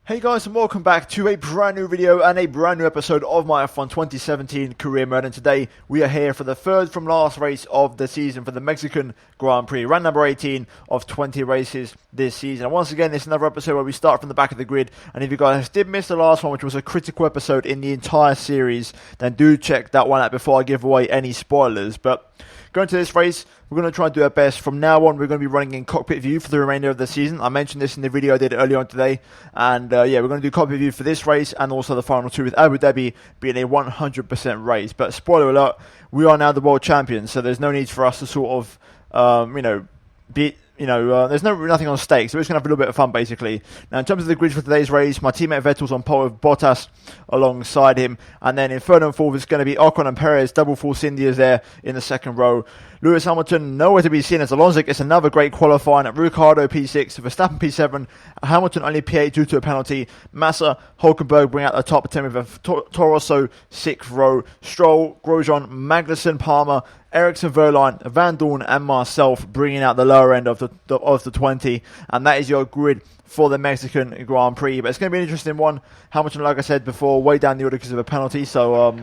Hey guys, and welcome back to a brand new video and a brand new episode of my F1 2017 career mode. And today we are here for the third from last race of the season for the Mexican Grand Prix, round number 18 of 20 races this season. And once again, this is another episode where we start from the back of the grid. And if you guys did miss the last one, which was a critical episode in the entire series, then do check that one out before I give away any spoilers. But going to this race, we're going to try and do our best. From now on, we're going to be running in cockpit view for the remainder of the season. I mentioned this in the video I did earlier on today. And yeah, we're going to do cockpit view for this race and also the final two, with Abu Dhabi being a 100% race. But spoiler alert, we are now the world champions, so there's no need for us to sort of, there's nothing on stake, so we're just going to have a little bit of fun, basically. Now, in terms of the grid for today's race, my teammate Vettel's on pole with Bottas alongside him. And then in third and fourth, it's going to be Ocon and Perez, double Force Indias there in the second row. Lewis Hamilton, nowhere to be seen as Alonso gets another great qualifying at Ricciardo P6, Verstappen P7, Hamilton only P8 due to a penalty. Massa, Hulkenberg bring out the top 10 with a Toro Rosso 6th row. Stroll, Grosjean, Magnussen, Palmer, Ericsson, Verline, Van Dorn and myself bringing out the lower end of the 20. And that is your grid for the Mexican Grand Prix. But it's going to be an interesting one. Hamilton, like I said before, way down the order because of a penalty. So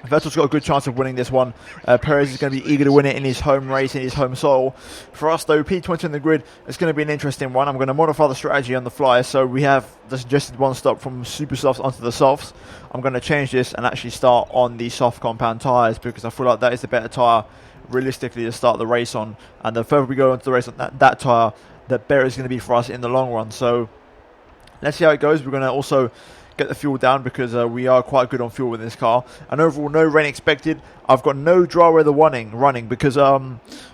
Vettel's got a good chance of winning this one. Perez is going to be eager to win it in his home race, in his home soil. For us, though, P20 in the grid, it's going to be an interesting one. I'm going to modify the strategy on the fly. So we have the suggested one stop from super softs onto the softs. I'm going to change this and actually start on the soft compound tyres, because I feel like that is the better tyre realistically to start the race on. And the further we go into the race on that tyre, the better it's going to be for us in the long run. So let's see how it goes. We're going to also get the fuel down, because we are quite good on fuel with this car. And overall, no rain expected. I've got no dry weather running because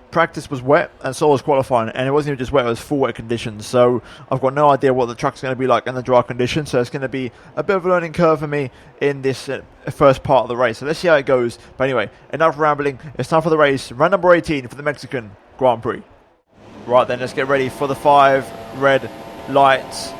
practice was wet and so was qualifying, and it wasn't even just wet, it was full wet conditions. So I've got no idea what the truck's going to be like in the dry conditions, so it's going to be a bit of a learning curve for me in this first part of the race. So let's see how it goes. But anyway, enough rambling, it's time for the race, round number 18 for the Mexican Grand Prix. Right then, let's get ready for the 5 red lights.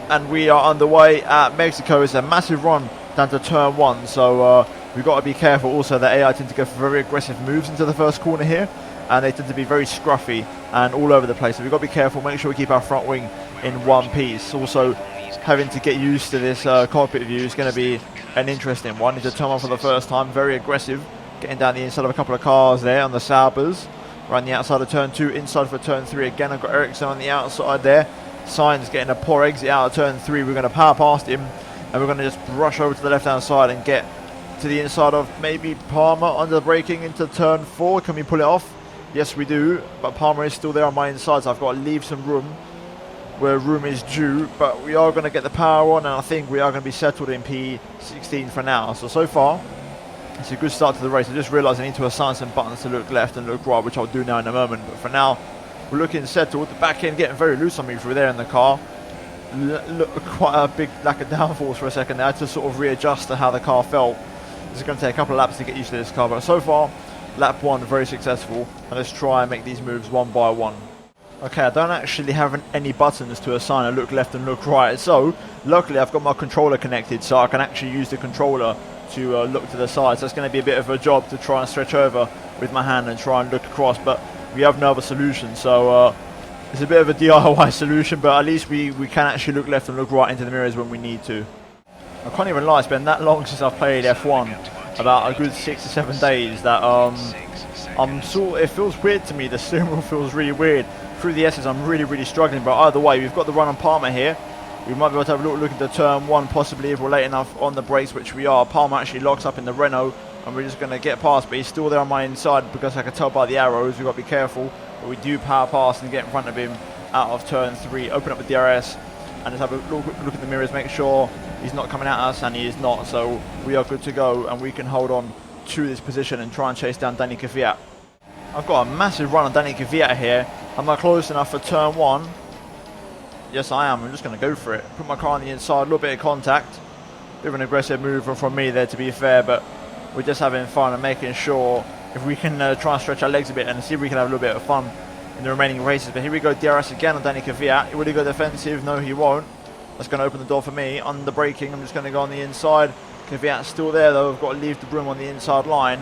And we are underway at Mexico. It's a massive run down to turn 1, so we've got to be careful. Also, the AI tend to go for very aggressive moves into the first corner here, and they tend to be very scruffy and all over the place. So we've got to be careful, make sure we keep our front wing in one piece. Also, having to get used to this cockpit view is going to be an interesting one. Need to turn on for the first time, very aggressive, getting down the inside of a couple of cars there on the Saubers. Around the outside of turn 2, inside for turn 3 again. I've got Ericsson on the outside there. Sainz getting a poor exit out of turn 3. We're going to power past him, and we're going to just brush over to the left hand side and get to the inside of maybe Palmer under braking into turn 4. Can we pull it off? Yes, we do, but Palmer is still there on my inside, so I've got to leave some room where room is due. But we are going to get the power on, and I think we are going to be settled in P16 for now. So far, it's a good start to the race. I just realised I need to assign some buttons to look left and look right, which I'll do now in a moment. But for now, we're looking settled. The back end getting very loose on me through there in the car. Look, quite a big lack of downforce for a second there to sort of readjust to how the car felt. It's going to take a couple of laps to get used to this car, but so far, lap 1 very successful. And let's try and make these moves one by one. Okay, I don't actually have any buttons to assign a look left and look right. So luckily, I've got my controller connected, so I can actually use the controller to look to the side. So it's going to be a bit of a job to try and stretch over with my hand and try and look across, but we have no other solution. So it's a bit of a DIY solution, but at least we can actually look left and look right into the mirrors when we need to. I can't even lie, it's been that long since I've played F1, about a good 6 to 7 days, that it feels weird to me. The steering wheel feels really weird. Through the S's, I'm really struggling, but either way, we've got the run on Palmer here. We might be able to have a little look into turn 1, possibly, if we're late enough on the brakes, which we are. Palmer actually locks up in the Renault, and we're just going to get past, but he's still there on my inside, because I can tell by the arrows. We've got to be careful, but we do power past and get in front of him out of turn 3. Open up the DRS and just have a little quick look at the mirrors, make sure he's not coming at us, and he is not. So we are good to go, and we can hold on to this position and try and chase down Danny Kvyat. I've got a massive run on Danny Kvyat here. Am I close enough for turn 1? Yes, I am. I'm just going to go for it. Put my car on the inside, a little bit of contact. Bit of an aggressive move from me there, to be fair, but we're just having fun and making sure if we can try and stretch our legs a bit and see if we can have a little bit of fun in the remaining races. But here we go, DRS again on Danny Kvyat. Will he go defensive? No, he won't. That's going to open the door for me. Under braking, I'm just going to go on the inside. Kvyat's still there, though. I've got to leave the room on the inside line.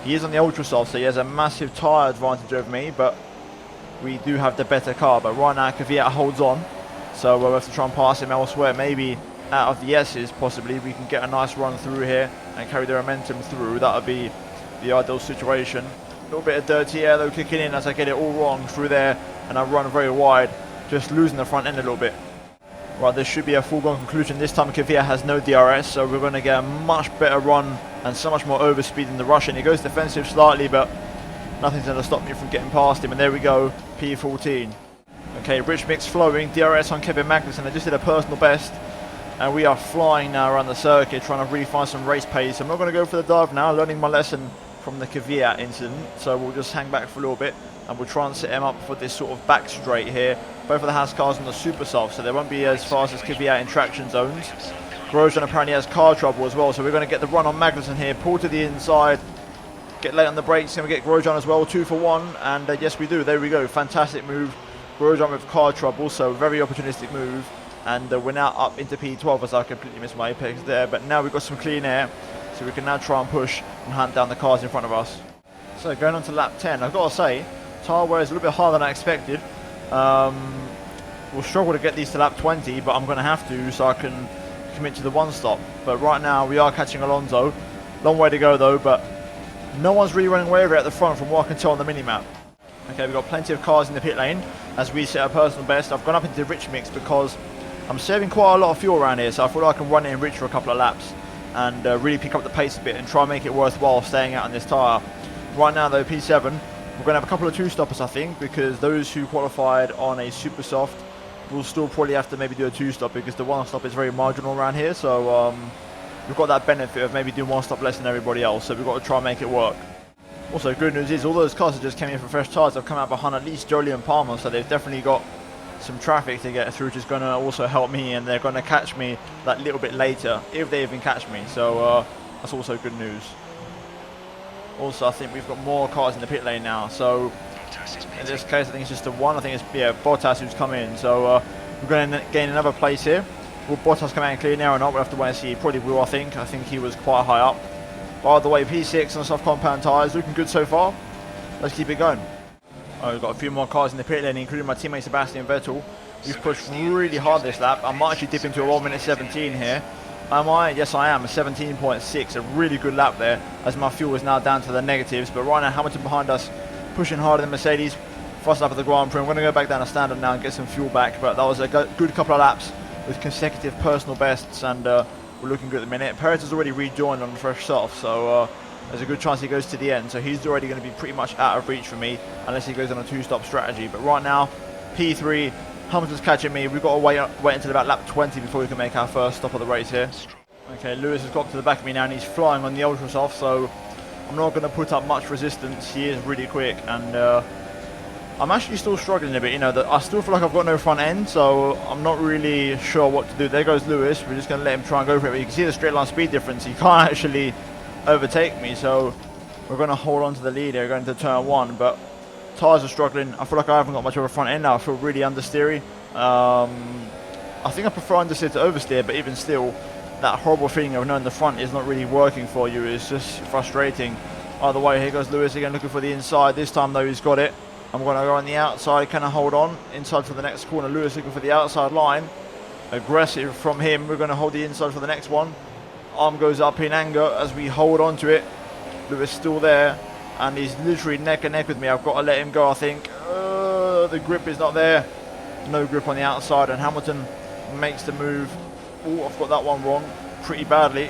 He is on the ultra soft, so he has a massive tyre advantage over me, but we do have the better car. But right now Kvyat holds on, so we'll have to try and pass him elsewhere. Maybe out of the S's possibly we can get a nice run through here and carry the momentum through. That would be the ideal situation. A little bit of dirty air though kicking in as I get it all wrong through there, and I run very wide, just losing the front end a little bit. Right, this should be a foregone conclusion. This time Kvyat has no DRS, so we're going to get a much better run and so much more overspeed in the Russian. He goes defensive slightly, but nothing's going to stop me from getting past him. And there we go, P14. Okay, rich mix flowing, DRS on Kevin Magnussen. I just did a personal best, and we are flying now around the circuit, trying to really find some race pace. I'm not going to go for the dive now, learning my lesson from the Kvyat incident, so we'll just hang back for a little bit, and we'll try and set him up for this sort of back straight here. Both of the Haas cars on the super soft, so they won't be as fast as Kvyat in traction zones. Grosjean apparently has car trouble as well, so we're going to get the run on Magnussen here, pull to the inside, get late on the brakes, and we get Grosjean as well, 2 for 1, and yes we do, there we go, fantastic move. Grosjean with car trouble, so very opportunistic move, and we're now up into P12 as I completely missed my apex there, but now we've got some clean air, so we can now try and push and hunt down the cars in front of us. So going on to lap 10, I've got to say, tyre wear is a little bit harder than I expected. We'll struggle to get these to lap 20, but I'm going to have to so I can commit to the one stop. But right now we are catching Alonso. Long way to go though, but no one's really running away with it at the front from what I can tell on the mini-map. Okay, we've got plenty of cars in the pit lane as we set a personal best. I've gone up into the rich mix because I'm saving quite a lot of fuel around here, so I feel like I can run it in rich for a couple of laps and really pick up the pace a bit and try and make it worthwhile staying out on this tyre. Right now though, P7, we're going to have a couple of two-stoppers I think, because those who qualified on a super soft will still probably have to maybe do a two-stop because the one-stop is very marginal around here, so we've got that benefit of maybe doing one stop less than everybody else, so we've got to try and make it work. Also, good news is all those cars that just came in for fresh tyres have come out behind at least Jolie and Palmer, so they've definitely got some traffic to get through, which is going to also help me, and they're going to catch me that little bit later, if they even catch me, so that's also good news. Also, I think we've got more cars in the pit lane now, so in this case I think it's just the one. I think it's Bottas who's come in, so we're going to gain another place here. Will Bottas come out and clear now or not? We'll have to wait and see. He probably will, I think he was quite high up. By the way, P6 on soft compound tyres, looking good so far. Let's keep it going. Oh, we've got a few more cars in the pit lane, including my teammate Sebastian Vettel. We've pushed really hard this lap. I might actually dip into a 1 minute 17 here. Am I? Yes, I am. A 17.6, a really good lap there, as my fuel is now down to the negatives. But right now, Hamilton behind us, pushing harder than Mercedes. First lap of the Grand Prix. I'm going to go back down to standard now and get some fuel back. But that was a good couple of laps with consecutive personal bests, and we're looking good at the minute. Perez has already rejoined on the fresh soft, so there's a good chance he goes to the end. So he's already going to be pretty much out of reach for me, unless he goes on a two-stop strategy. But right now, P3. Hamilton's catching me. We've got to wait until about lap 20 before we can make our first stop of the race here. Okay, Lewis has got to the back of me now and he's flying on the ultra soft, so I'm not going to put up much resistance. He is really quick, and I'm actually still struggling a bit. You know, I still feel like I've got no front end, so I'm not really sure what to do. There goes Lewis. We're just going to let him try and go for it. But you can see the straight line speed difference. He can't actually overtake me, so we're going to hold on to the lead here going to turn 1. But tyres are struggling. I feel like I haven't got much of a front end now. I feel really understeery. I think I prefer understeer to oversteer, but even still, that horrible feeling of knowing the front is not really working for you is just frustrating. Either way, here goes Lewis again looking for the inside. This time though, he's got it. I'm going to go on the outside. Can I hold on? Inside for the next corner. Lewis looking for the outside line. Aggressive from him. We're going to hold the inside for the next one. Arm goes up in anger as we hold on to it. Lewis still there, and he's literally neck and neck with me. I've got to let him go, I think. The grip is not there. No grip on the outside, and Hamilton makes the move. Oh, I've got that one wrong pretty badly.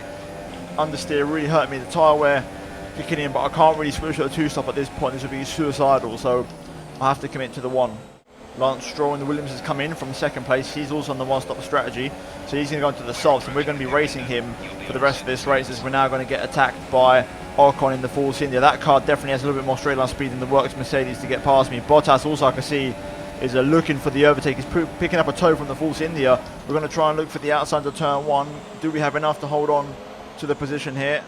Understeer really hurt me. The tyre wear kicking in, but I can't really switch to a two-stop at this point. This would be suicidal, so I have to commit to the one. Lance Stroll and the Williams has come in from second place. He's also on the one-stop strategy, so he's going to go into the softs, and we're going to be racing him for the rest of this race, as we're now going to get attacked by Ocon in the Force India. That car definitely has a little bit more straight line speed than the works Mercedes to get past me. Bottas also, I can see, is looking for the overtake. He's picking up a toe from the Force India. We're going to try and look for the outside of turn 1. Do we have enough to hold on to the position here?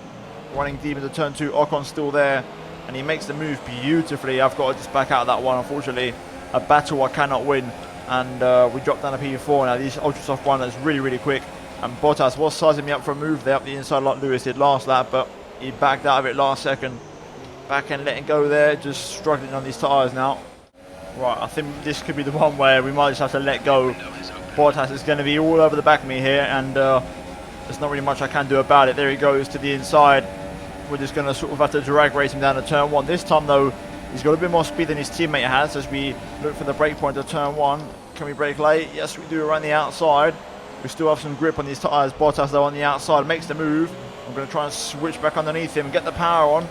Running deep into turn 2. Ocon's still there, and he makes the move beautifully. I've got to just back out of that one, unfortunately. A battle I cannot win, and we drop down to P4 now. These ultra soft runners really, really quick, and Bottas was sizing me up for a move there up the inside like Lewis did last lap, but he backed out of it last second. Back end letting go there, just struggling on these tyres now. Right, I think this could be the one where we might just have to let go. Bottas is going to be all over the back of me here, and there's not really much I can do about it. There he goes to the inside. We're just going to sort of have to drag race him down to turn 1. This time though, he's got a bit more speed than his teammate has as we look for the brake point of turn 1. Can we brake late? Yes, we do, around the outside. We still have some grip on these tyres. Bottas though on the outside makes the move. I'm going to try and switch back underneath him, get the power on,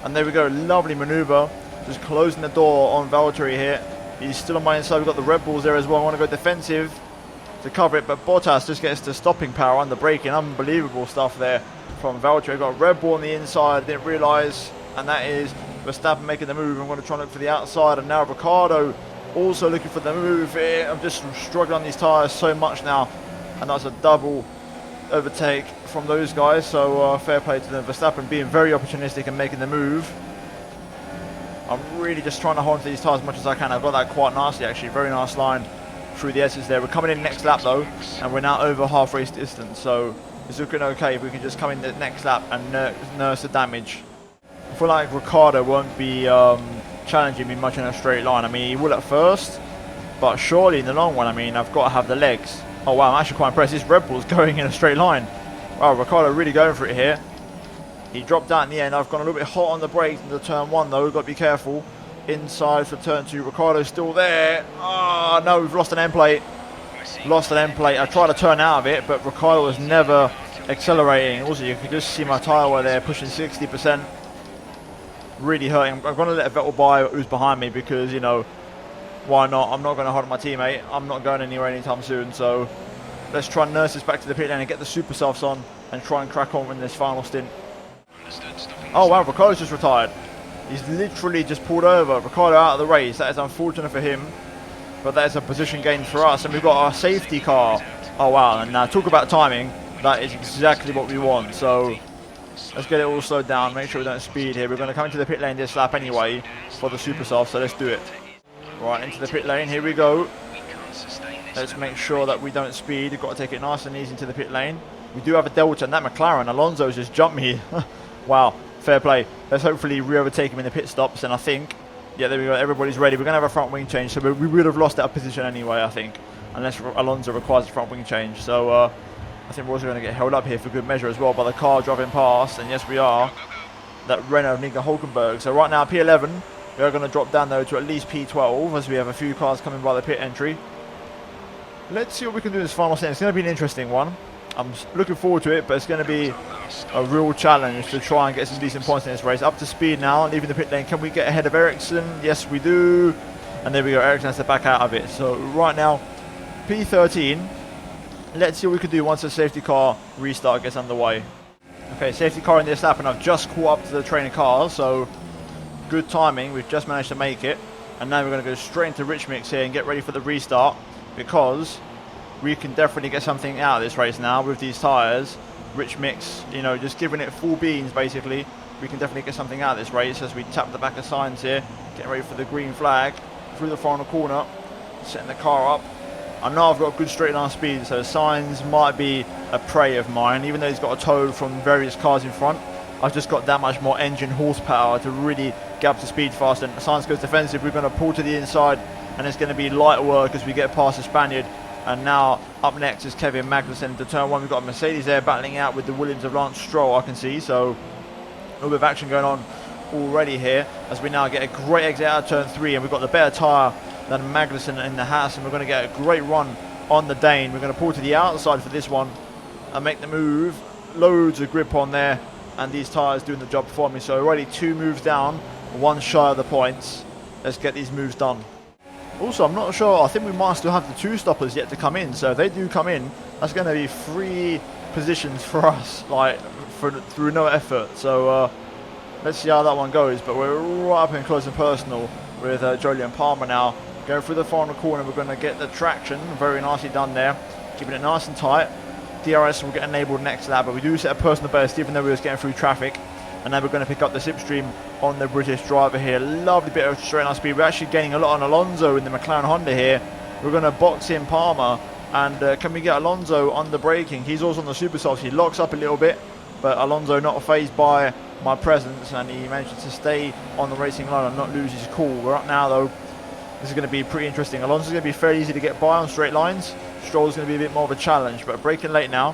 and there we go. Lovely manoeuvre, just closing the door on Valtteri here. He's still on my inside. We've got the Red Bulls there as well. I want to go defensive to cover it, but Bottas just gets the stopping power on the braking. Unbelievable stuff there from Valtteri. We've got Red Bull on the inside, didn't realise, and that is Verstappen making the move. I'm going to try and look for the outside, and now Ricciardo also looking for the move here. I'm just struggling on these tyres so much now, and that's a double overtake from those guys, so fair play to them. Verstappen being very opportunistic and making the move. I'm really just trying to hold on to these tyres as much as I can. I've got that quite nicely actually, very nice line through the S's there. We're coming in next lap though, and we're now over half race distance, so it's looking okay if we can just come in the next lap and nurse the damage. I feel like Ricciardo won't be challenging me much in a straight line. I mean, he will at first, but surely in the long run, I mean, I've got to have the legs. Oh wow, I'm actually quite impressed. This Red Bull's going in a straight line. Wow, Ricciardo really going for it here. He dropped out in the end. I've gone a little bit hot on the brakes into turn 1 though. We've got to be careful. Inside for turn 2. Ricciardo's still there. Oh no, we've lost an end plate. Lost an end plate. I tried to turn out of it, but Ricciardo was never accelerating. Also, you can just see my tyre wear there pushing 60%. Really hurting. I'm going to let Vettel by who's behind me because, you know, why not? I'm not going to hold my teammate. I'm not going anywhere anytime soon. So let's try and nurse this back to the pit lane and get the super softs on and try and crack on in this final stint. Oh wow, Ricciardo's just retired. He's literally just pulled over. Ricciardo out of the race. That is unfortunate for him, but that is a position gain for us. And we've got our safety car. Oh wow, and now talk about timing. That is exactly what we want. So let's get it all slowed down. Make sure we don't speed here. We're going to come into the pit lane this lap anyway for the super soft, so let's do it. Right, into the pit lane. Here we go. Let's make sure that we don't speed. We've got to take it nice and easy into the pit lane. We do have a delta, and that McLaren, Alonso's just jumped me. Wow, fair play. Let's hopefully re-overtake him in the pit stops, and I think, yeah, there we go, everybody's ready. We're going to have a front wing change, so we would have lost that position anyway, I think, unless Alonso requires a front wing change. So I think we're also going to get held up here for good measure as well by the car driving past, and yes, we are. That Renault of Nico Hulkenberg. So right now, P11, we are going to drop down, though, to at least P12, as we have a few cars coming by the pit entry. Let's see what we can do in this final stint. It's going to be an interesting one. I'm looking forward to it, but it's going to be a real challenge to try and get some decent points in this race. Up to speed now, leaving the pit lane. Can we get ahead of Ericsson? Yes, we do. And there we go. Ericsson has to back out of it. So right now, P13. Let's see what we can do once the safety car restart gets underway. Okay, safety car in this lap, and I've just caught up to the train of cars. So good timing. We've just managed to make it. And now we're going to go straight into Rich Mix here and get ready for the restart, because we can definitely get something out of this race now with these tyres. Rich Mix, you know, just giving it full beans basically. We can definitely get something out of this race as we tap the back of Sainz here, getting ready for the green flag through the final corner, setting the car up. I know I've got good straight line speed, so Sainz might be a prey of mine, even though he's got a tow from various cars in front. I've just got that much more engine horsepower to really get up to speed fast, and Sainz goes defensive. We're going to pull to the inside, and it's going to be light work as we get past the Spaniard. And now up next is Kevin Magnussen into turn 1. We've got a Mercedes there battling out with the Williams of Lance Stroll, I can see. So a little bit of action going on already here as we now get a great exit out of turn 3, and we've got the better tyre than Magnussen in the Haas, and we're going to get a great run on the Dane. We're going to pull to the outside for this one and make the move. Loads of grip on there, and these tyres doing the job for me. So already 2 moves down, 1 shy of the points. Let's get these moves done. Also, I'm not sure, I think we might still have the 2 stoppers yet to come in, so if they do come in, that's going to be 3 positions for us, like, through no effort. So let's see how that one goes, but we're right up and close and personal with Jolyon Palmer now. Going through the final corner, we're going to get the traction, very nicely done there, keeping it nice and tight. DRS will get enabled next lap, but we do set a personal best even though we was getting through traffic. And now we're going to pick up the slipstream on the British driver here. Lovely bit of straight line speed. We're actually gaining a lot on Alonso in the McLaren Honda here. We're going to box in Palmer, and can we get Alonso on the braking? He's also on the super softs. He locks up a little bit, but Alonso not fazed by my presence, and he manages to stay on the racing line and not lose his cool. We're up now though this is going to be pretty interesting. Alonso's going to be fairly easy to get by on straight lines. Stroll's going to be a bit more of a challenge, but braking late now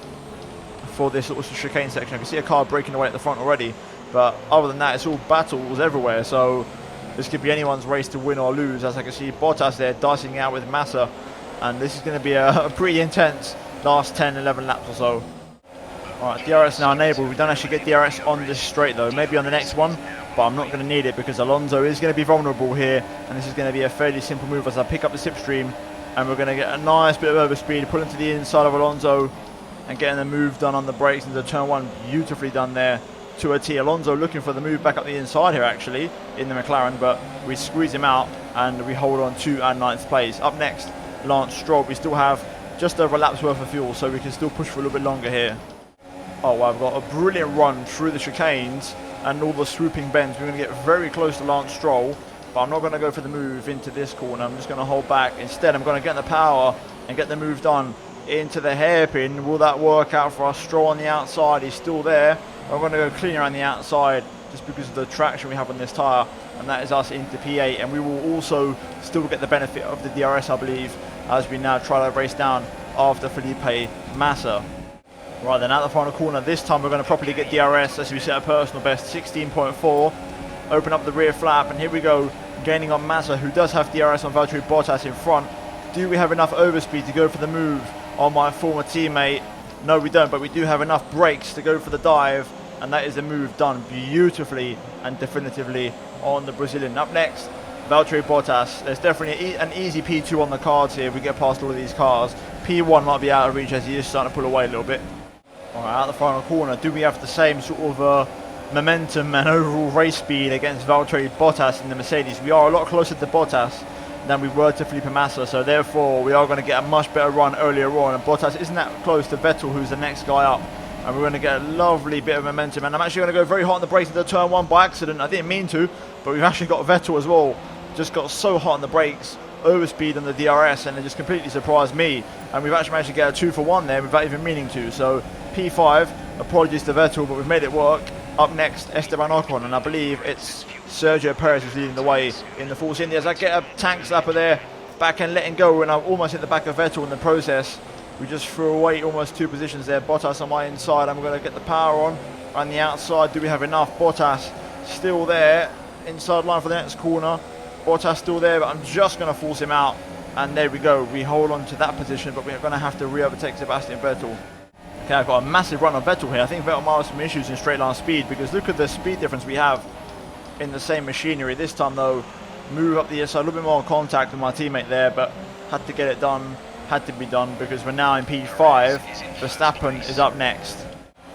for this little chicane section. I can see a car braking away at the front already, but other than that, it's all battles everywhere, so this could be anyone's race to win or lose. As I can see Bottas there dicing out with Massa, and this is going to be a pretty intense last 10-11 laps or so. Alright, DRS now enabled. We don't actually get DRS on this straight though, maybe on the next one, but I'm not going to need it because Alonso is going to be vulnerable here, and this is going to be a fairly simple move as I pick up the slipstream, and we're going to get a nice bit of overspeed, pulling to the inside of Alonso and getting the move done on the brakes into turn one. Beautifully done there to a T. Alonso looking for the move back up the inside here actually in the McLaren, but we squeeze him out and we hold on to our 9th place. Up next, Lance Stroll. We still have just over a lap's worth of fuel, so we can still push for a little bit longer here. Oh wow, I've got a brilliant run through the chicanes and all the swooping bends. We're going to get very close to Lance Stroll, but I'm not going to go for the move into this corner. I'm just going to hold back. Instead, I'm going to get the power and get the move done into the hairpin. Will that work out for us? Stroll on the outside, he's still there. I'm going to go clean around the outside just because of the traction we have on this tyre, and that is us into P8, and we will also still get the benefit of the DRS, I believe, as we now try to race down after Felipe Massa. Right then, at the final corner, this time we're going to properly get DRS as we set a personal best, 16.4. Open up the rear flap, and here we go, gaining on Massa, who does have DRS on Valtteri Bottas in front. Do we have enough overspeed to go for the move on my former teammate? No, we don't, but we do have enough brakes to go for the dive, and that is the move done beautifully and definitively on the Brazilian. Up next, Valtteri Bottas. There's definitely an easy P2 on the cards here if we get past all of these cars. P1 might be out of reach as he is starting to pull away a little bit. Alright, out the final corner, do we have the same sort of momentum and overall race speed against Valtteri Bottas in the Mercedes? We are a lot closer to Bottas than we were to Felipe Massa, so therefore we are going to get a much better run earlier on, and Bottas isn't that close to Vettel, who's the next guy up, and we're going to get a lovely bit of momentum. And I'm actually going to go very hot on the brakes into turn one by accident. I didn't mean to, but we've actually got Vettel as well. Just got so hot on the brakes, overspeed on the DRS, and it just completely surprised me, and we've actually managed to get a 2 for 1 there without even meaning to. So P5, apologies to Vettel, but we've made it work. Up next, Esteban Ocon, and I believe it's Sergio Perez who's leading the way in the Force India. As I get a tank slapper there, back end letting go, and I almost hit the back of Vettel in the process. We just threw away almost 2 positions there. Bottas on my inside, I'm going to get the power on the outside. Do we have enough? Bottas still there, inside line for the next corner. Bottas still there, but I'm just going to force him out, and there we go. We hold on to that position, but we're going to have to re-overtake Sebastian Vettel. Okay, I've got a massive run on Vettel here. I think Vettel might have some issues in straight line speed, because look at the speed difference we have in the same machinery. This time though, move up the inside, a little bit more contact with my teammate there, but had to get it done, had to be done, because we're now in P5. Verstappen is up next.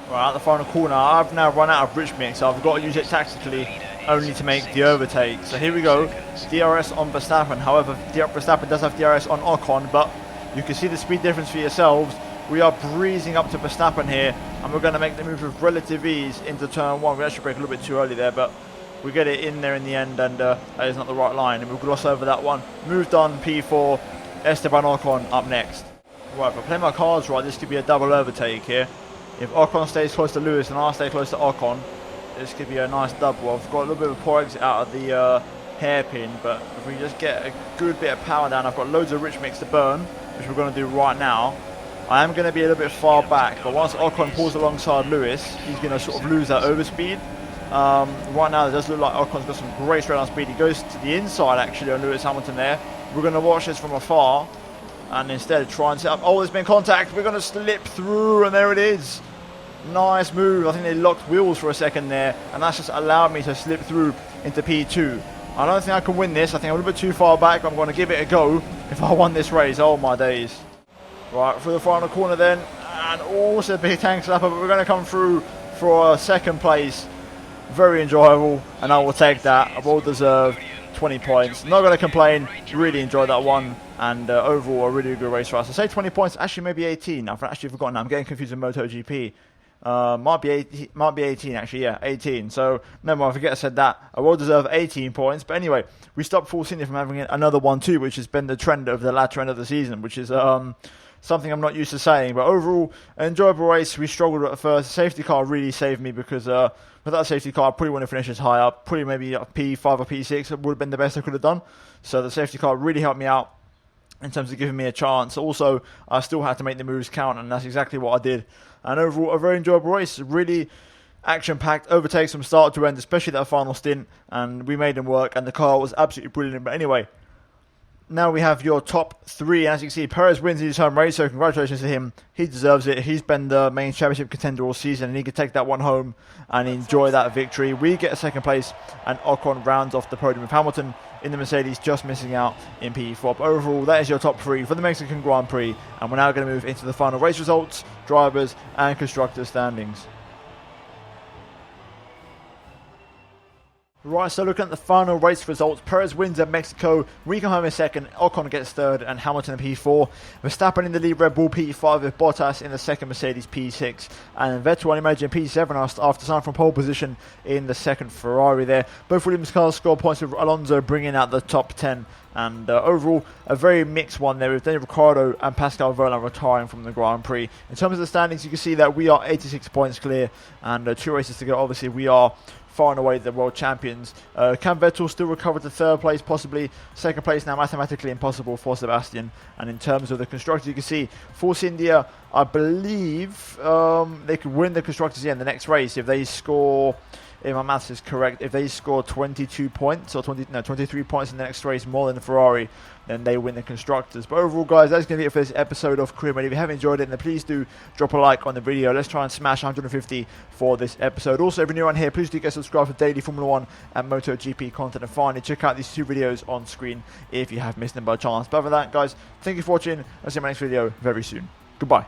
Right, at the final corner, I've now run out of rich mix, so I've got to use it tactically only to make the overtake. So here we go, DRS on Verstappen. However, Verstappen does have DRS on Ocon, but you can see the speed difference for yourselves. We are breezing up to Verstappen here, and we're going to make the move with relative ease into turn one. We actually brake a little bit too early there, but we get it in there in the end, and that is not the right line, and we'll gloss over that one. Moved on, P4, Esteban Ocon up next. Right, if I play my cards right, this could be a double overtake here. If Ocon stays close to Lewis and I stay close to Ocon, this could be a nice double. I've got a little bit of a poor exit out of the hairpin, but if we just get a good bit of power down, I've got loads of rich mix to burn, which we're going to do right now. I am going to be a little bit far back, but once Ocon pulls alongside Lewis, he's going to sort of lose that overspeed. Right now it does look like Ocon's got some great straight on speed. He goes to the inside actually on Lewis Hamilton there. We're going to watch this from afar and instead try and set up. Oh, there's been contact. We're going to slip through, and there it is. Nice move. I think they locked wheels for a second there, and that's just allowed me to slip through into P2. I don't think I can win this. I think I'm a little bit too far back. I'm going to give it a go if I won this race. Oh my days. Right, through the final corner then, and also a big tank slapper, but we're going to come through for a second place. Very enjoyable, and I will take that. A well-deserved 20 points. Not going to complain. Really enjoyed that one, and overall a really good race for us. I say 20 points, actually maybe 18. I've actually forgotten. I'm getting confused with MotoGP. Might be 18 actually, yeah, 18. So never mind, I forget I said that. I will deserve 18 points. But anyway, we stopped Force India from having another one too, which has been the trend of the latter end of the season, which is something I'm not used to saying. But overall, an enjoyable race. We struggled at first. The safety car really saved me because without a safety car, I probably wouldn't have finished as high up. Probably maybe a P5 or P6 would have been the best I could have done. So the safety car really helped me out in terms of giving me a chance. Also, I still had to make the moves count, and that's exactly what I did. And overall, a very enjoyable race. Really action-packed, overtakes from start to end, especially that final stint, and we made them work, and the car was absolutely brilliant. But anyway, now we have your top three. As you can see, Perez wins his home race, so congratulations to him. He deserves it. He's been the main championship contender all season, and he could take that one home and enjoy that victory. We get a second place, and Ocon rounds off the podium with Hamilton in the Mercedes, just missing out in P4. But overall, that is your top three for the Mexican Grand Prix, and we're now going to move into the final race results, drivers, and constructors standings. Right, so looking at the final race results, Perez wins at Mexico, we come home in second, Ocon gets third, and Hamilton in P4. Verstappen in the lead, Red Bull P5 with Bottas in the second, Mercedes P6, and Vettel, I imagine, P7 after starting from pole position in the second Ferrari there. Both Williams cars score points with Alonso bringing out the top 10, and overall a very mixed one there with Daniel Ricciardo and Pascal Wehrlein retiring from the Grand Prix. In terms of the standings, you can see that we are 86 points clear, and 2 races to go. Obviously, we are far and away the world champions. Can Vettel still recover to third place? Possibly. Second place now mathematically impossible for Sebastian. And in terms of the constructors, you can see Force India, I believe they could win the constructors in the next race if they score, if my maths is correct, if they score 22 points or 23 points in the next race, more than the Ferrari, then they win the constructors. But overall, guys, that's going to be it for this episode of Career Mode. If you have enjoyed it, then please do drop a like on the video. Let's try and smash 150 for this episode. Also, if you're new on here, please do get subscribed for daily Formula 1 and MotoGP content. And finally, check out these 2 videos on screen if you have missed them by chance. But other than that, guys, thank you for watching. I'll see you in my next video very soon. Goodbye.